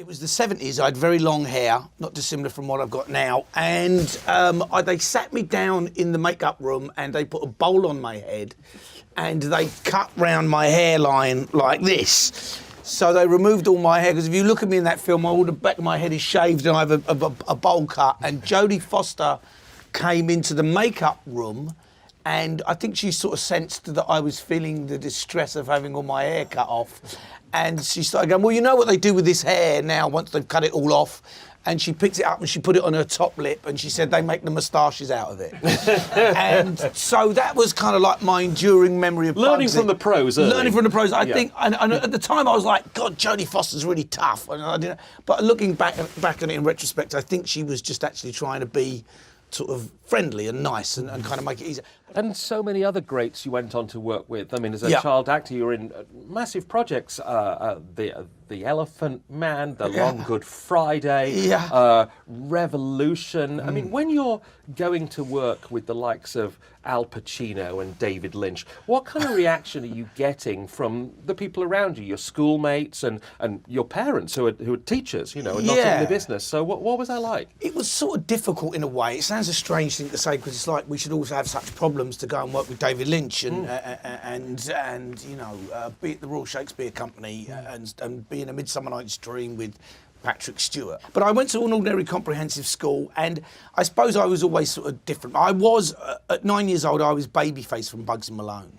It was the 70s. I had very long hair, not dissimilar from what I've got now. And they sat me down in the makeup room and they put a bowl on my head and they cut round my hairline like this. So they removed all my hair, because if you look at me in that film, all the back of my head is shaved and I have a bowl cut. And Jodie Foster came into the makeup room, and I think she sort of sensed that I was feeling the distress of having all my hair cut off. And she started going, well, you know what they do with this hair now once they've cut it all off? And she picked it up and she put it on her top lip and she said they make the moustaches out of it. And so that was kind of like my enduring memory of learning from the pros. Learning from the pros. I think, and at the time I was like, God, Jodie Foster's really tough. And I didn't, but looking back on it in retrospect, I think she was just actually trying to be sort of friendly and nice and kind of make it easier. And so many other greats you went on to work with. I mean, as a Yeah. child actor, you were in massive projects, The Elephant Man, The Long Good Friday, Revolution. I mean, when you're going to work with the likes of Al Pacino and David Lynch, what kind of reaction are you getting from the people around you, your schoolmates and your parents who are teachers, you know, and not in the business? So what was that like? It was sort of difficult in a way. It sounds a strange thing to say, because it's like we should also have such problems to go and work with David Lynch and you know, be at the Royal Shakespeare Company and be in A Midsummer Night's Dream with Patrick Stewart. But I went to an ordinary comprehensive school, and I suppose I was always sort of different. I was, at 9 years old, I was Babyface from Bugsy Malone.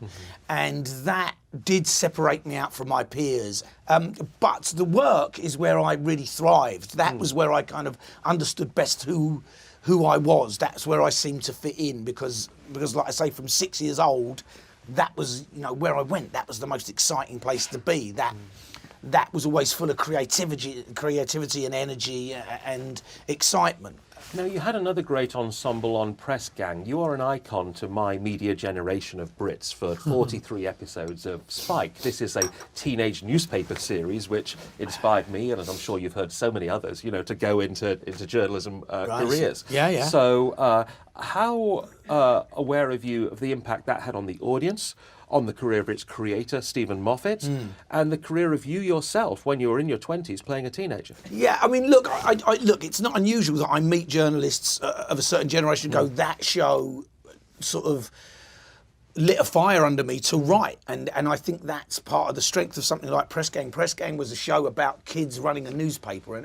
And that did separate me out from my peers. But the work is where I really thrived. That was where I kind of understood best who I was. That's where I seemed to fit in, because like I say, from 6 years old, that was, you know, where I went. That was the most exciting place to be. That was always full of creativity and energy and excitement. Now, you had another great ensemble on Press Gang. You are an icon to my media generation of Brits for 43 episodes of Spike. This is a teenage newspaper series which inspired me, and I'm sure you've heard so many others, you know, to go into journalism careers. Yeah. So how aware are you of the impact that had on the audience, on the career of its creator, Stephen Moffat, and the career of you yourself when you were in your 20s playing a teenager? Yeah, I mean, look, look, it's not unusual that I meet journalists of a certain generation and go, that show sort of lit a fire under me to write. And I think that's part of the strength of something like Press Gang. Press Gang was a show about kids running a newspaper,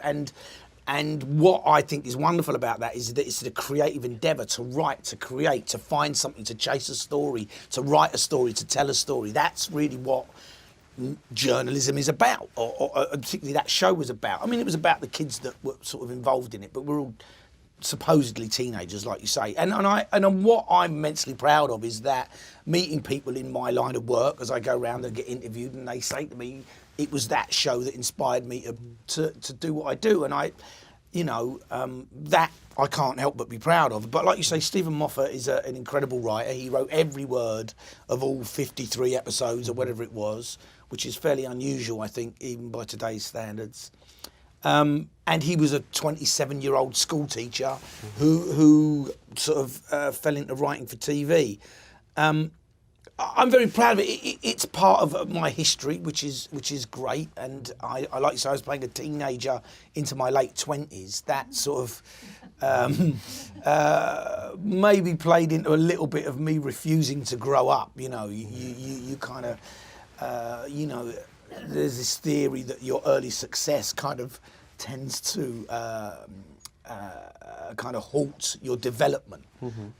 and what I think is wonderful about that is that it's the creative endeavour to write, to create, to find something, to chase a story, to write a story, to tell a story. That's really what journalism is about, or particularly that show was about. I mean, it was about the kids that were sort of involved in it, but we're all supposedly teenagers, like you say. And what I'm immensely proud of is that meeting people in my line of work as I go around and get interviewed, and they say to me, it was that show that inspired me to do what I do. And that I can't help but be proud of. But like you say, Stephen Moffat is an incredible writer. He wrote every word of all 53 episodes or whatever it was, which is fairly unusual, I think, even by today's standards. And he was a 27-year-old school teacher who sort of fell into writing for TV. I'm very proud of it. It's part of my history, which is great. And I like to say, I was playing a teenager into my late 20s. That sort of maybe played into a little bit of me refusing to grow up. You know, you kind of, you know, there's this theory that your early success kind of tends to kind of halt your development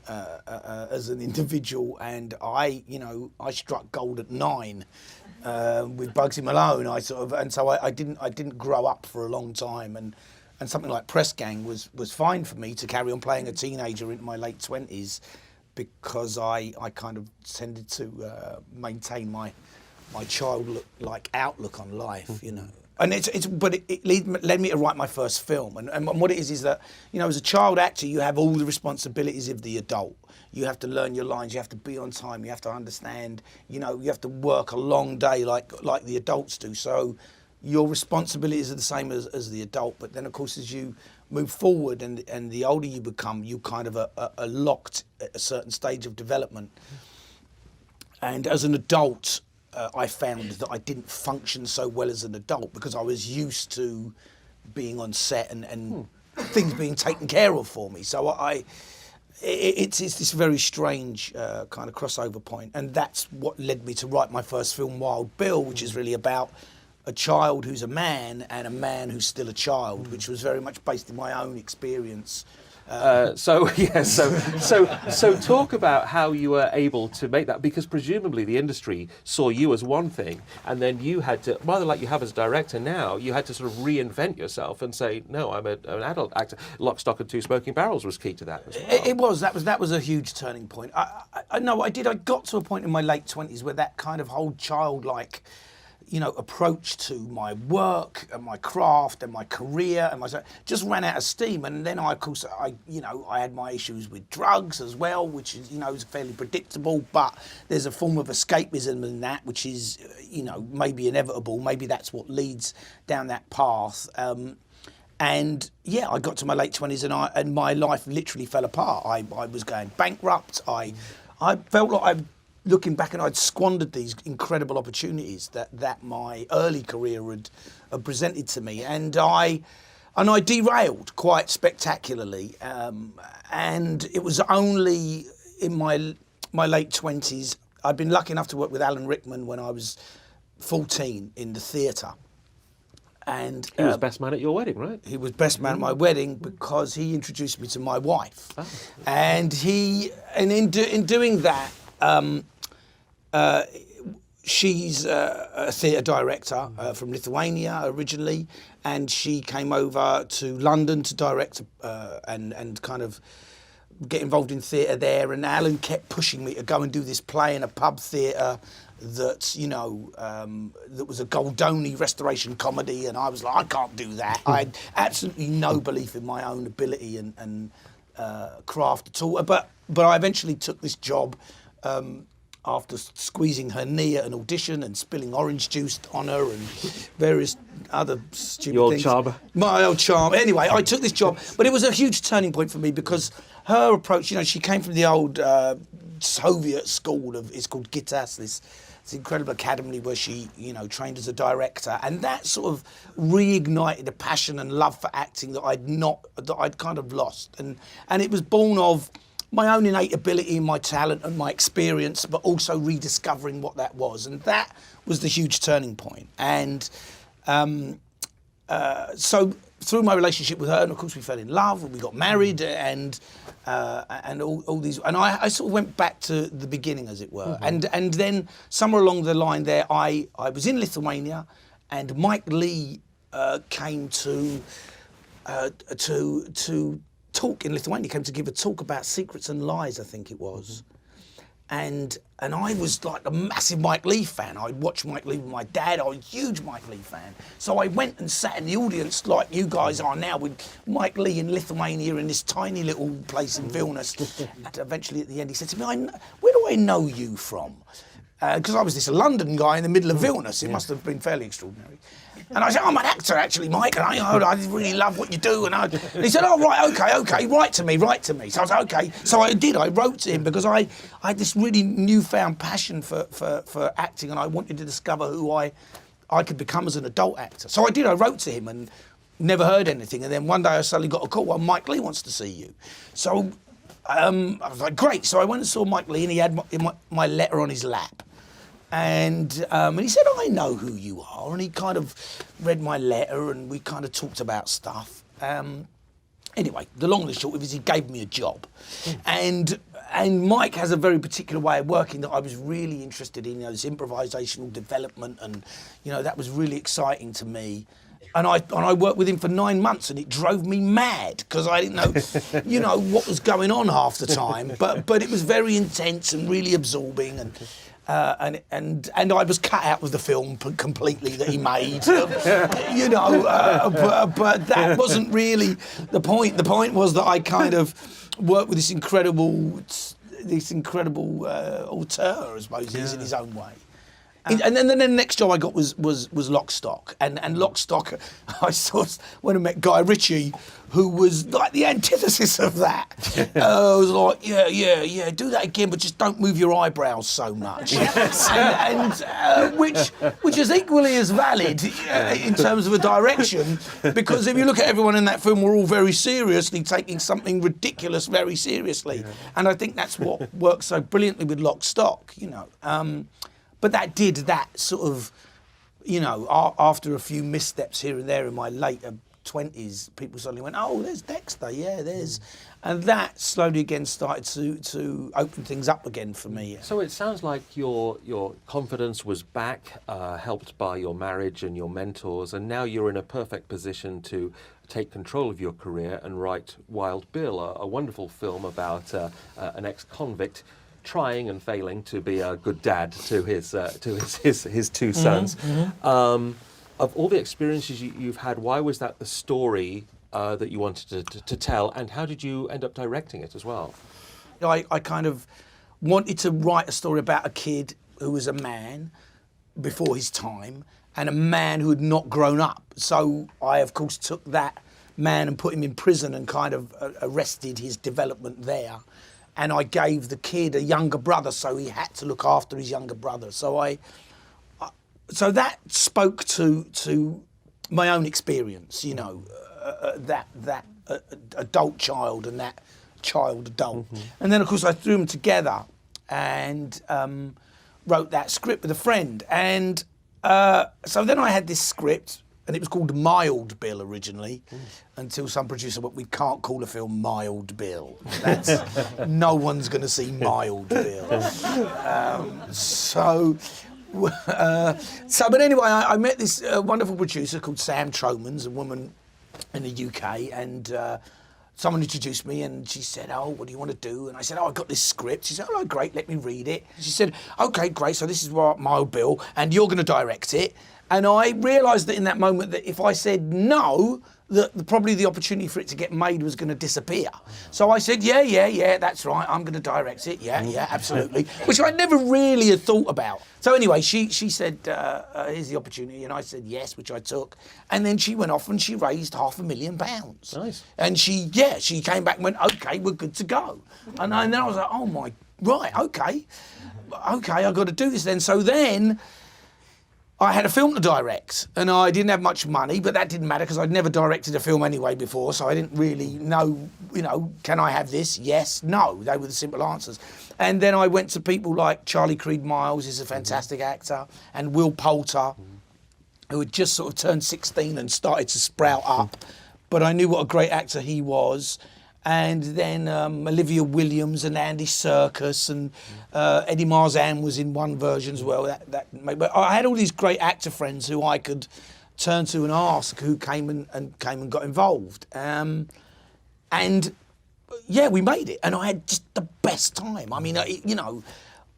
as an individual. And I struck gold at 9 with Bugsy Malone. I didn't grow up for a long time, and something like Press Gang was fine for me to carry on playing a teenager into my late 20s, because I kind of tended to maintain my childlike outlook on life, you know. And it led me to write my first film. And what it is that, you know, as a child actor, you have all the responsibilities of the adult. You have to learn your lines, you have to be on time, you have to understand, you know, you have to work a long day like the adults do. So your responsibilities are the same as the adult. But then, of course, as you move forward and the older you become, you kind of are locked at a certain stage of development. And as an adult, I found that I didn't function so well as an adult, because I was used to being on set and things being taken care of for me. So it's this very strange kind of crossover point, and that's what led me to write my first film, Wild Bill, which is really about a child who's a man and a man who's still a child, which was very much based in my own experience. So talk about how you were able to make that, because presumably the industry saw you as one thing, and then you had to, rather like you have as a director now, you had to sort of reinvent yourself and say, no, I'm an adult actor. Lock, Stock and Two Smoking Barrels was key to that as well. That was a huge turning point. I got to a point in my late 20s where that kind of whole childlike, approach to my work and my craft and my career and just ran out of steam. And then I had my issues with drugs as well, which is fairly predictable, but there's a form of escapism in that, which is, maybe inevitable. Maybe that's what leads down that path. And yeah, I got to my late 20s and my life literally fell apart. I was going bankrupt. I felt like looking back, and I'd squandered these incredible opportunities that my early career had presented to me, and I derailed quite spectacularly. And it was only in my late 20s, I'd been lucky enough to work with Alan Rickman when I was 14 in the theatre. And he was best man at your wedding, right? He was best man at my wedding because he introduced me to my wife. Oh. And in doing that, she's a theatre director from Lithuania originally, and she came over to London to direct and kind of get involved in theatre there. And Alan kept pushing me to go and do this play in a pub theatre that that was a Goldoni restoration comedy, and I was like, I can't do that. I had absolutely no belief in my own ability and craft at all. But I eventually took this job. After squeezing her knee at an audition and spilling orange juice on her and various other stupid Your things. charmer. My old charm. Anyway, I took this job, but it was a huge turning point for me because her approach, she came from the old Soviet school it's called GITAS, this incredible academy where she, trained as a director, and that sort of reignited a passion and love for acting that I'd kind of lost, and it was born of my own innate ability, my talent and my experience, but also rediscovering what that was. And that was the huge turning point. And so through my relationship with her, and of course we fell in love and we got married and all these, and I sort of went back to the beginning, as it were. Mm-hmm. And then somewhere along the line there, I was in Lithuania, and Mike Lee came to talk in Lithuania. He came to give a talk about Secrets and Lies, I think it was. And I was like a massive Mike Lee fan. I'd watched Mike Lee with my dad. I was a huge Mike Lee fan. So I went and sat in the audience like you guys are now with Mike Lee in Lithuania in this tiny little place in Vilnius. And eventually at the end he said to me, where do I know you from? Because I was this London guy in the middle of Vilnius. It must have been fairly extraordinary. And I said, I'm an actor actually, Mike, and I really love what you do. And he said, oh, right, okay, write to me. So I was okay. So I did, I wrote to him because I had this really newfound passion for acting, and I wanted to discover who I could become as an adult actor. So I did, I wrote to him and never heard anything. And then one day I suddenly got a call, well, Mike Lee wants to see you. So I was like, great. So I went and saw Mike Lee, and he had my letter on his lap. And he said, I know who you are. And he kind of read my letter and we kind of talked about stuff. Anyway, the long and the short of it is he gave me a job. And Mike has a very particular way of working that I was really interested in, this improvisational development, and, that was really exciting to me. And I worked with him for 9 months, and it drove me mad because I didn't know, what was going on half the time. But it was very intense and really absorbing, and I was cut out of the film completely that he made, but that wasn't really the point. The point was that I kind of worked with this incredible auteur, I suppose he is in his own way. And then the next job I got was Lock, Stock. And Lock, Stock, I went and met Guy Ritchie, who was like the antithesis of that. I was like, yeah, do that again, but just don't move your eyebrows so much. Which is equally as valid in terms of a direction, because if you look at everyone in that film, we're all very seriously taking something ridiculous very seriously. Yeah. And I think that's what works so brilliantly with Lock, Stock, you know. But that sort of, you know, after a few missteps here and there in my later 20s, people suddenly went, oh, there's Dexter, yeah, there's... And that slowly again started to open things up again for me. So it sounds like your confidence was back, helped by your marriage and your mentors, and now you're in a perfect position to take control of your career and write Wild Bill, a wonderful film about an ex-convict trying and failing to be a good dad to his two sons. Mm-hmm. Of all the experiences you've had, why was that the story that you wanted to tell, and how did you end up directing it as well? I kind of wanted to write a story about a kid who was a man before his time, and a man who had not grown up. So I, of course, took that man and put him in prison and kind of arrested his development there. And I gave the kid a younger brother, so he had to look after his younger brother. So so that spoke to my own experience, you know, that adult child and that child adult. Mm-hmm. And then, of course, I threw them together and wrote that script with a friend. And so then I had this script, and it was called Mild Bill originally, until some producer went, we can't call a film Mild Bill. That's no one's going to see Mild Bill. But anyway, I met this wonderful producer called Sam Tromans, a woman in the UK, and someone introduced me, and she said, oh, what do you want to do? And I said, oh, I got this script. She said, oh, great, let me read it. She said, okay, great, so this is Mild Bill, and you're going to direct it. And I realised that in that moment that if I said no, that probably the opportunity for it to get made was going to disappear. So I said, yeah, that's right, I'm going to direct it, yeah, absolutely, which I never really had thought about. So anyway, she said, here's the opportunity, and I said yes, which I took. And then she went off and she raised £500,000. Nice. And she came back and went, okay, we're good to go. And then I was like, oh my, right, okay, I've got to do this then. So then I had a film to direct, and I didn't have much money, but that didn't matter because I'd never directed a film anyway before, so I didn't really know, you know, can I have this? Yes, no. They were the simple answers. And then I went to people like Charlie Creed Miles, who's a fantastic actor, and Will Poulter, who had just sort of turned 16 and started to sprout up, but I knew what a great actor he was. And then Olivia Williams and Andy Serkis and Eddie Marzan was in one version as well. But I had all these great actor friends who I could turn to and ask, who came and got involved. And yeah, we made it, and I had just the best time. I mean, you know,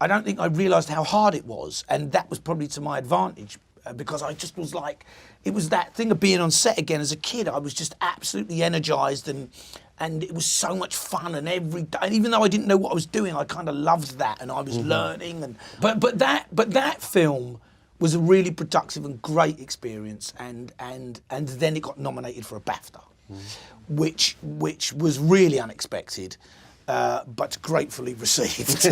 I don't think I realised how hard it was, and that was probably to my advantage. Because I just was like, it was that thing of being on set again as a kid. I was just absolutely energised, and it was so much fun. And every day, and even though I didn't know what I was doing, I kind of loved that, and I was learning. And but that film was a really productive and great experience. And then it got nominated for a BAFTA, which was really unexpected, but gratefully received.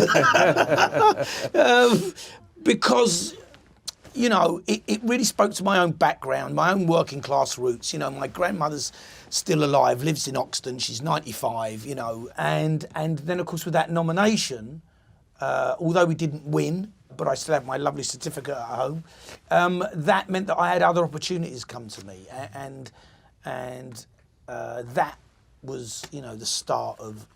Because, you know, it really spoke to my own background, my own working class roots. You know, my grandmother's still alive, lives in Oxton, she's 95, you know, and then, of course, with that nomination, although we didn't win, but I still have my lovely certificate at home, that meant that I had other opportunities come to me, and that was, you know, the start of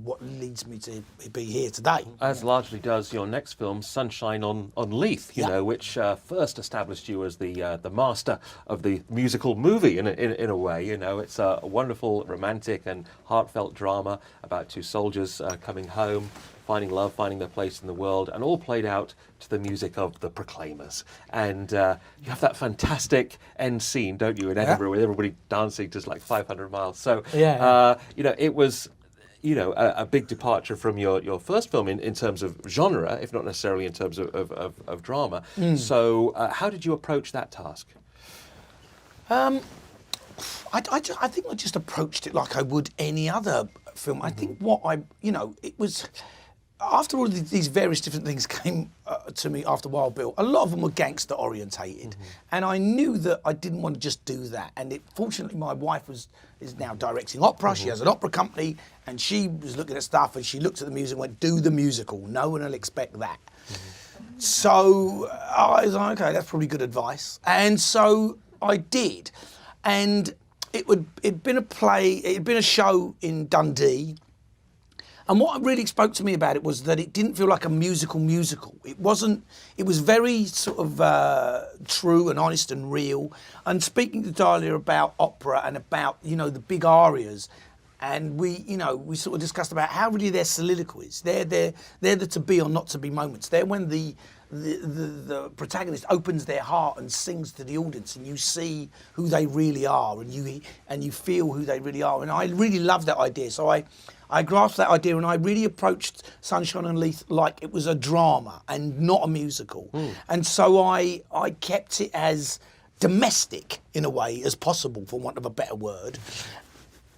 what leads me to be here today. As largely does your next film, Sunshine on Leith, you know, which first established you as the master of the musical movie in a way. You know, it's a wonderful, romantic and heartfelt drama about two soldiers coming home, finding love, finding their place in the world, and all played out to the music of the Proclaimers. And you have that fantastic end scene, don't you, in Edinburgh, with everybody dancing just like 500 miles. So, you know, it was you know, a big departure from your first film in terms of genre, if not necessarily in terms of drama. So how did you approach that task? I think I just approached it like I would any other film. I think it was, after all of these various different things came to me after Wild Bill, a lot of them were gangster orientated. And I knew that I didn't want to just do that. And fortunately, my wife is now directing opera. She has an opera company, and she was looking at stuff, and she looked at the music and went, do the musical. No one will expect that. So I was like, okay, that's probably good advice. And so I did. And it'd been a show in Dundee. And what really spoke to me about it was that it didn't feel like a musical. It wasn't, it was very sort of true and honest and real. And speaking to Dahlia about opera and about, the big arias, and we sort of discussed about how really they're soliloquies. They're the to be or not to be moments. They're when the protagonist opens their heart and sings to the audience, and you see who they really are, and you feel who they really are. And I really loved that idea. So I grasped that idea, and I really approached Sunshine and Leith like it was a drama and not a musical. And so I kept it as domestic in a way as possible, for want of a better word.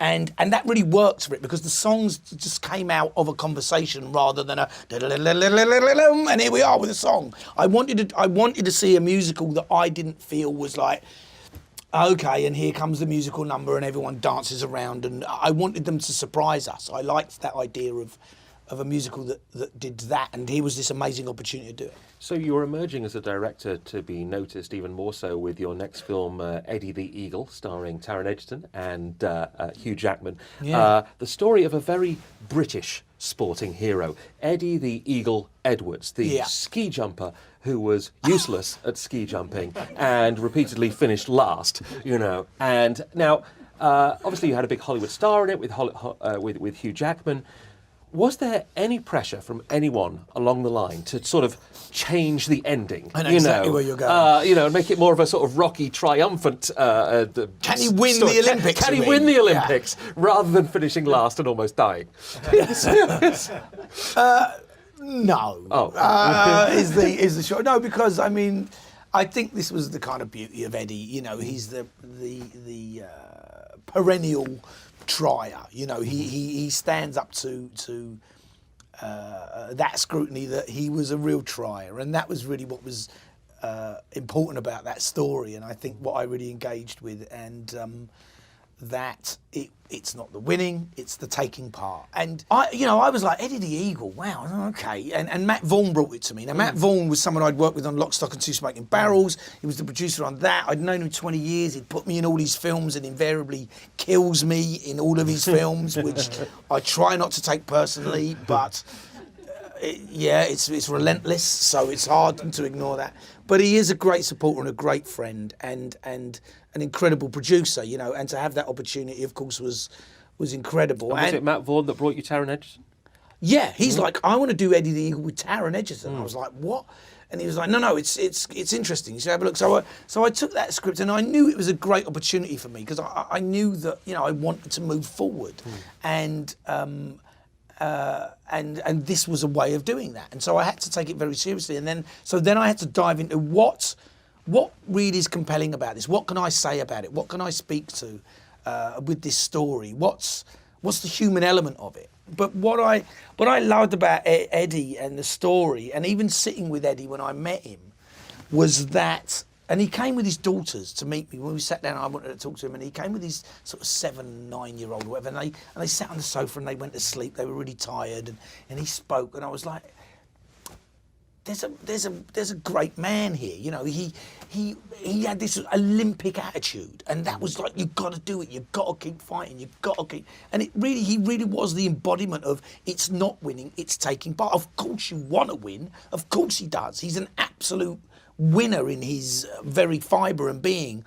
And that really works for it, because the songs just came out of a conversation rather than a and here we are with a song. I wanted to see a musical that I didn't feel was like, okay, and here comes the musical number and everyone dances around, and I wanted them to surprise us. I liked that idea of a musical that did that, and here was this amazing opportunity to do it. So you're emerging as a director to be noticed even more so with your next film, Eddie the Eagle, starring Taron Egerton and Hugh Jackman. Yeah. The story of a very British sporting hero, Eddie the Eagle Edwards, the ski jumper who was useless at ski jumping and repeatedly finished last, And now, obviously you had a big Hollywood star in it with Hugh Jackman. Was there any pressure from anyone along the line to sort of change the ending? I know exactly where you're going. And make it more of a sort of Rocky triumphant. Can he win the Olympics? Can he win the Olympics rather than finishing last and almost dying? No. Oh. Is the short? No, because I think this was the kind of beauty of Eddie. He's the perennial trier. He stands up to that scrutiny, that he was a real trier, and that was really what was important about that story. And I think what I really engaged with, and that it's not the winning, it's the taking part. And I was like, Eddie the Eagle, wow, okay. And Matt Vaughan brought it to me. Now, Matt Vaughan was someone I'd worked with on Lock, Stock and Two Smoking Barrels. He was the producer on that. I'd known him 20 years. He'd put me in all his films and invariably kills me in all of his films, which I try not to take personally, but it's relentless, so it's hard to ignore that. But he is a great supporter and a great friend, and an incredible producer, and to have that opportunity, of course, was incredible. And was it Matt Vaughan that brought you Taron Egerton? Yeah, he's like, I want to do Eddie the Eagle with Taron Egerton. I was like, what? And he was like, no, it's interesting. You should have a look. So I took that script, and I knew it was a great opportunity for me, because I knew that I wanted to move forward, and this was a way of doing that. And so I had to take it very seriously. And then I had to dive into what really is compelling about this. What can I say about it? What can I speak to with this story? What's the human element of it? But what I loved about Eddie and the story, and even sitting with Eddie when I met him, was that, and he came with his daughters to meet me when we sat down. I wanted to talk to him, and he came with his sort of 7-9-year-old or whatever, and they sat on the sofa and they went to sleep. They were really tired, and he spoke, and I was like, there's a great man here. He had this Olympic attitude, and that was like, you've got to do it. You've got to keep fighting. You've got to keep. And he really was the embodiment of, it's not winning, it's taking part. Of course you want to win. Of course he does. He's an absolute winner in his very fibre and being,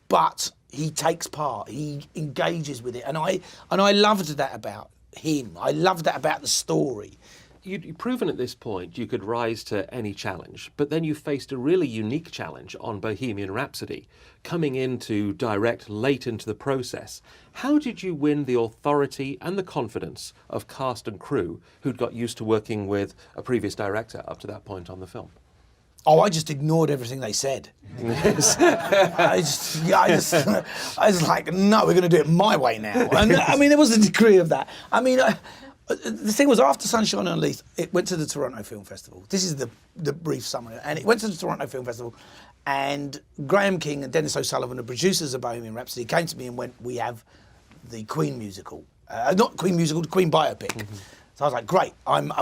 but he takes part. He engages with it, and I loved that about him. I loved that about the story. you'd proven at this point you could rise to any challenge, but then you faced a really unique challenge on Bohemian Rhapsody, coming in to direct late into the process. How did you win the authority and the confidence of cast and crew who'd got used to working with a previous director up to that point on the film? Oh, I just ignored everything they said. Yes. I was like, no, we're going to do it my way now. And I mean, there was a degree of that. I mean, the thing was, after Sunshine on Leith, it went to the Toronto Film Festival. This is the brief summary. And it went to the Toronto Film Festival, and Graham King and Dennis O'Sullivan, the producers of Bohemian Rhapsody, came to me and went, we have the Queen musical. Not Queen musical, the Queen biopic. Mm-hmm. So I was like, great.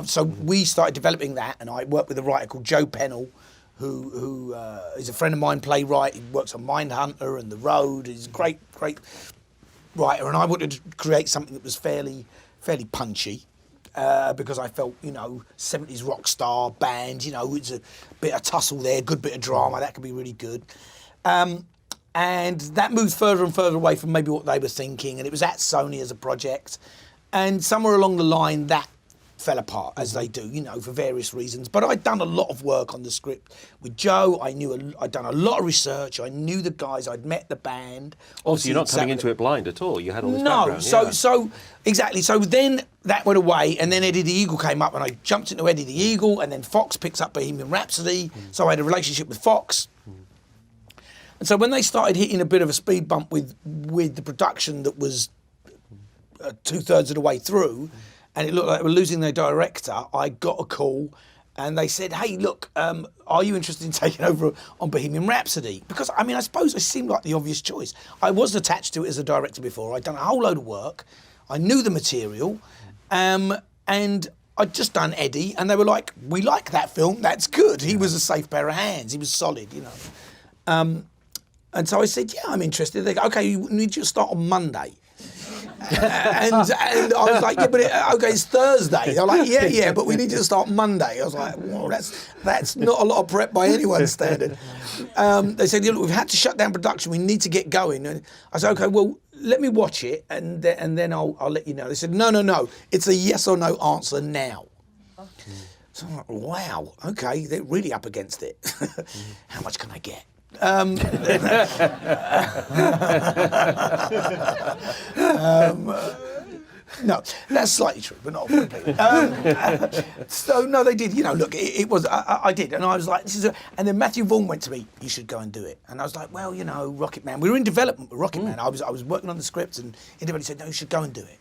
So we started developing that, and I worked with a writer called Joe Pennell, who is a friend of mine, playwright. He works on Mindhunter and The Road. He's a great writer, and I wanted to create something that was fairly punchy, because I felt, 70s rock star band, it's a bit of tussle there, good bit of drama, that could be really good. And that moved further and further away from maybe what they were thinking, and it was at Sony as a project. And somewhere along the line, that fell apart, as they do, for various reasons. But I'd done a lot of work on the script with Joe. I'd done a lot of research. I knew the guys. I'd met the band. Also, you're not coming into it blind at all. You had all this background. So exactly. So then that went away, and then Eddie the Eagle came up, and I jumped into Eddie the Eagle, and then Fox picks up Bohemian Rhapsody. So I had a relationship with Fox. And so when they started hitting a bit of a speed bump with the production that was 2/3 of the way through, and it looked like they were losing their director, I got a call, and they said, hey, look, are you interested in taking over on Bohemian Rhapsody? Because, I suppose I seemed like the obvious choice. I was attached to it as a director before. I'd done a whole load of work. I knew the material, and I'd just done Eddie, and they were like, we like that film, that's good. He was a safe pair of hands. He was solid, And so I said, yeah, I'm interested. They go, okay, we need you to start on Monday. and I was like, yeah, but it's Thursday. They're like, yeah, but we need you to start Monday. I was like, whoa, that's not a lot of prep by anyone's standard. They said, yeah, look, we've had to shut down production. We need to get going. And I said, okay, well, let me watch it, and then I'll let you know. They said, no, it's a yes or no answer now. So I'm like, wow, okay, they're really up against it. How much can I get? No, that's slightly true, but not completely. So no, they did. Look, it was. I did, and I was like, and then Matthew Vaughn went to me. You should go and do it. And I was like, well, Rocket Man. We were in development with Rocket Man. I was working on the script, and everybody said, no, you should go and do it.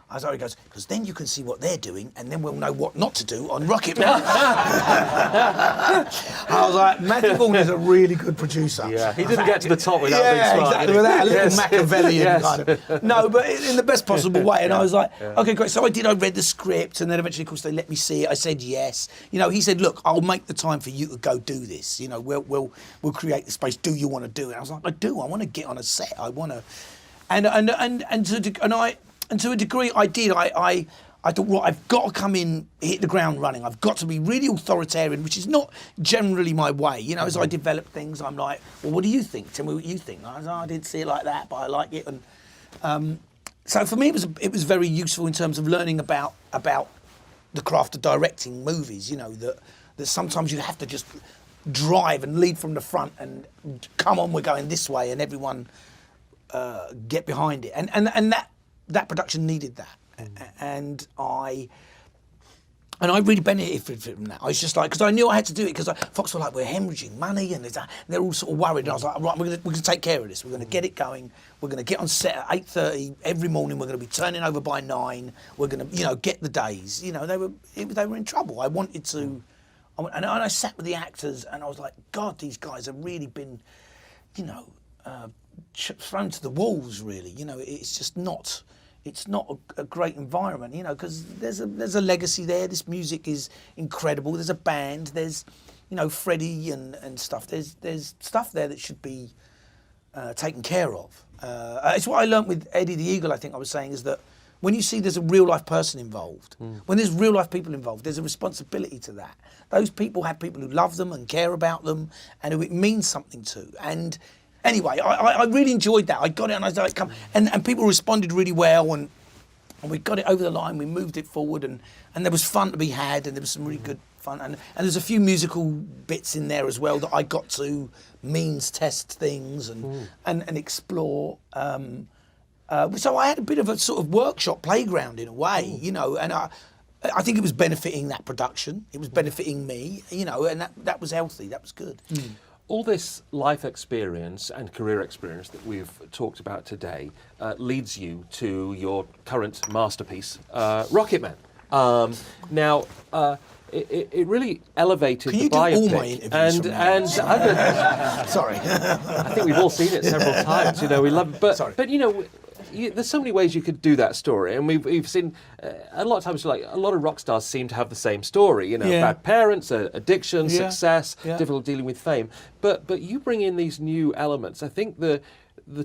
I was like, he goes, because then you can see what they're doing, and then we'll know what not to do on Rocket Man. I was like, Matthew Vaughn is a really good producer. Yeah, he didn't get to the top without being smart. Exactly, without a little Machiavellian kind of. No, but in the best possible way. And I was like, okay, great. So I read the script, and then eventually, of course, they let me see it. I said yes. He said, look, I'll make the time for you to go do this. We'll create the space. Do you want to do it? And I was like, I do. I want to get on a set. I want to, and to a degree, I did. I thought, right, I've got to come in, hit the ground running. I've got to be really authoritarian, which is not generally my way. As I develop things, I'm like, well, what do you think? Tell me what you think. I was like, I didn't see it like that, but I like it. And so for me, it was very useful in terms of learning about the craft of directing movies. That sometimes you have to just drive and lead from the front and come on, we're going this way, and everyone get behind it. And that production needed that, and I really benefited from that. I was just like, because I knew I had to do it, because Fox were like, we're hemorrhaging money, and they're all sort of worried. And I was like, right, we're going to take care of this. We're going to get it going. We're going to get on set at 8:30 every morning. We're going to be turning over by 9. We're going to, get the days. They were in trouble. I wanted to, and I sat with the actors, and I was like, God, these guys have really been, thrown to the wolves. Really, it's just not. It's not a great environment, because there's a legacy there. This music is incredible. There's a band. There's, Freddie and stuff. There's stuff there that should be taken care of. It's what I learnt with Eddie the Eagle. I think I was saying is that when you see there's a real life person involved, when there's real life people involved, there's a responsibility to that. Those people have people who love them and care about them, and who it means something to. And anyway, I really enjoyed that. I got it, and I was like, come, and people responded really well, and And we got it over the line, we moved it forward, and there was fun to be had, and there was some really good fun. And there's a few musical bits in there as well that I got to means test things and explore. So I had a bit of a sort of workshop playground in a way, you know, and I think it was benefiting that production. It was benefiting me, you know, and that was healthy, that was good. All this life experience and career experience that we've talked about today leads you to your current masterpiece, Rocket Man. Now, it really elevated the biopic. Can you do all my interviews from now on? Sorry. I think we've all seen it several times. You know, we love it, but you know. There's so many ways you could do that story, and we've seen a lot of times, like a lot of rock stars seem to have the same story. You know, bad parents, addiction, success, difficult dealing with fame. But you bring in these new elements. I think the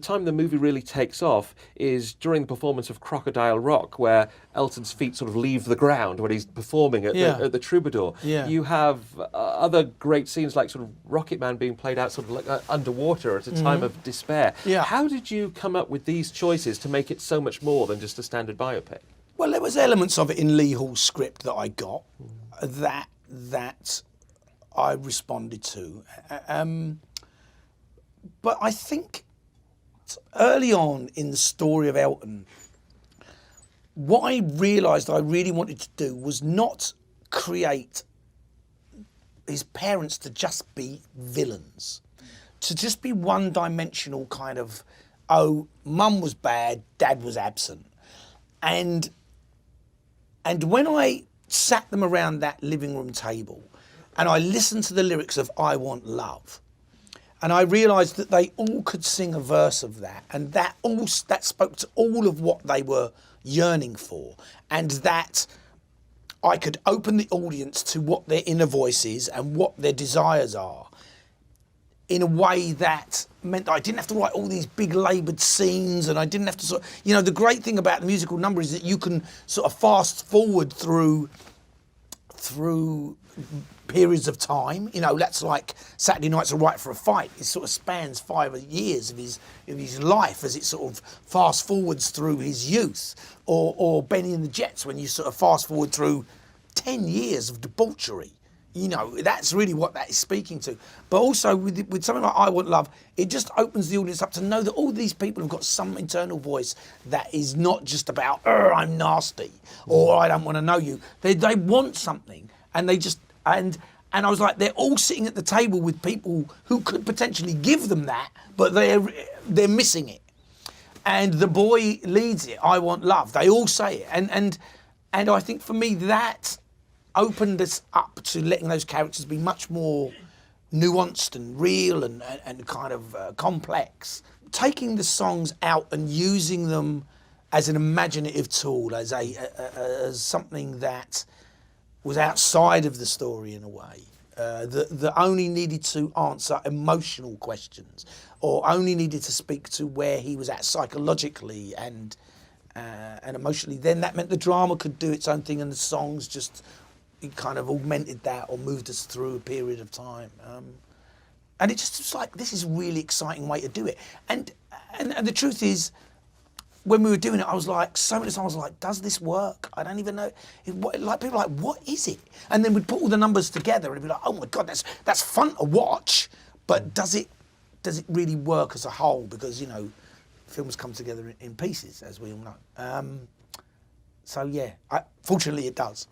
time the movie really takes off is during the performance of Crocodile Rock, where Elton's feet sort of leave the ground when he's performing at the Troubadour. You have other great scenes like sort of Rocket Man being played out sort of like underwater at a time of despair. How did you come up with these choices to make it so much more than just a standard biopic? Well, there was elements of it in Lee Hall's script that I got that I responded to. But I think early on in the story of Elton, what I realised I really wanted to do was not create his parents to just be villains, to just be one-dimensional kind of, oh, mum was bad, dad was absent. And when I sat them around that living room table and I listened to the lyrics of I Want Love, and I realised that they all could sing a verse of that, and that spoke to all of what they were yearning for, and that I could open the audience to what their inner voice is and what their desires are in a way that meant that I didn't have to write all these big laboured scenes, and I didn't have to sort of, you know, the great thing about the musical number is that you can sort of fast forward through periods of time. You know, that's like Saturday Night's All Right for a Fight. It sort of spans 5 years of his life as it sort of fast forwards through his youth. Or Benny and the Jets, when you sort of fast forward through 10 years of debauchery. You know, that's really what that is speaking to. But also with something like I Want Love, it just opens the audience up to know that all these people have got some internal voice that is not just about, I'm nasty, or I don't want to know you. They want something, and they just, and I was like, they're all sitting at the table with people who could potentially give them that, but they're missing it. And the boy leads it, I Want Love. They all say it. And I think for me, that opened us up to letting those characters be much more nuanced and real and kind of complex. Taking the songs out and using them as an imaginative tool, as something that was outside of the story in a way, that only needed to answer emotional questions, or only needed to speak to where he was at psychologically and emotionally. Then that meant the drama could do its own thing, and the songs just kind of augmented that or moved us through a period of time. And it just was like, this is a really exciting way to do it. And the truth is, when we were doing it, I was like, so many times I was like, does this work? I don't even know. Like, people are like, what is it? And then we'd put all the numbers together and it'd be like, oh my God, that's fun to watch, but does it really work as a whole? Because, you know, films come together in pieces, as we all know. So yeah, fortunately it does.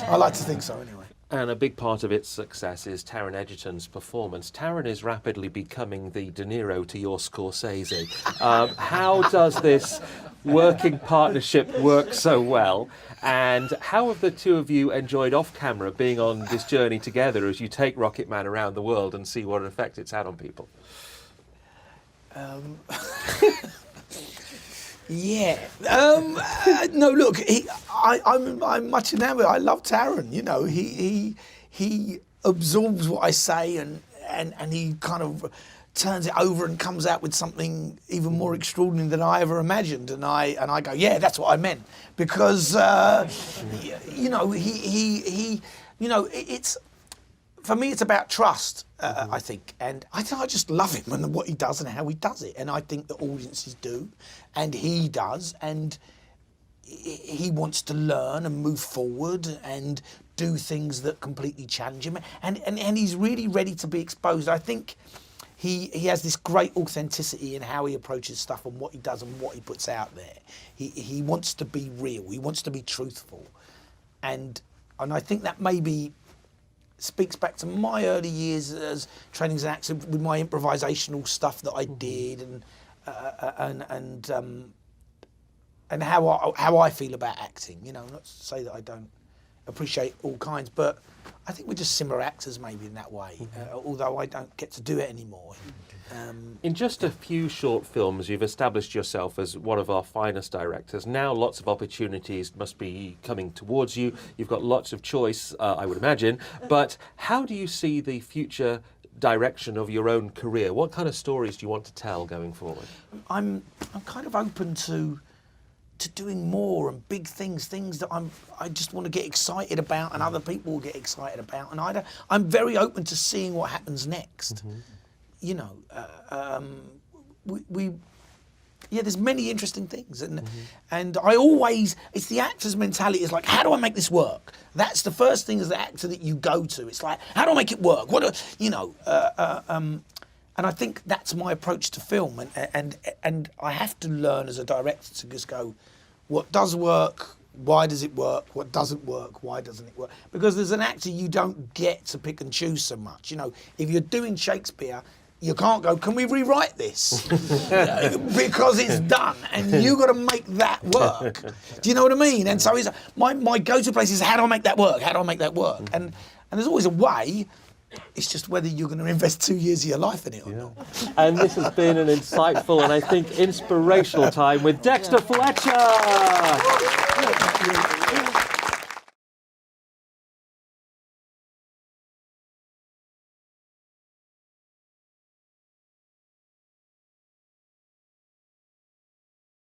I like to think so anyway. And a big part of its success is Taron Egerton's performance. Taron is rapidly becoming the De Niro to your Scorsese. How does this working partnership work so well? And how have the two of you enjoyed off-camera being on this journey together as you take Rocket Man around the world and see what effect it's had on people? Yeah. No, look, I'm much enamored. I love Taron. You know, he absorbs what I say and he kind of turns it over and comes out with something even more extraordinary than I ever imagined. And I go, yeah, that's what I meant, because you know, he you know, it's. For me, it's about trust, I think. And I just love him and what he does and how he does it. And I think the audiences do, and he does. And he wants to learn and move forward and do things that completely challenge him, and he's really ready to be exposed. I think he has this great authenticity in how he approaches stuff and what he does and what he puts out there. He wants to be real. He wants to be truthful, and I think that maybe speaks back to my early years as training as an actor with my improvisational stuff that I did, and how I feel about acting. You know, not to say that I don't appreciate all kinds, but I think we're just similar actors maybe in that way, although I don't get to do it anymore. In just a few short films, you've established yourself as one of our finest directors. Now lots of opportunities must be coming towards you. You've got lots of choice, I would imagine. But how do you see the future direction of your own career? What kind of stories do you want to tell going forward? I'm kind of open to doing more and big things that I just want to get excited about, and other people will get excited about, and I'm very open to seeing what happens next. You know, there's many interesting things, and I always, it's the actor's mentality. It's like, how do I make this work? That's the first thing as the actor that you go to. It's like, how do I make it work? And I think that's my approach to film, and I have to learn as a director to just go, what does work? Why does it work? What doesn't work? Why doesn't it work? Because as an actor, you don't get to pick and choose so much. You know, if you're doing Shakespeare, you can't go, can we rewrite this? Because it's done, and you got to make that work. Do you know what I mean? And so it's, my go-to place is, how do I make that work? How do I make that work? And there's always a way. It's just whether you're going to invest 2 years of your life in it or not. And this has been an insightful and I think inspirational time with Dexter Fletcher.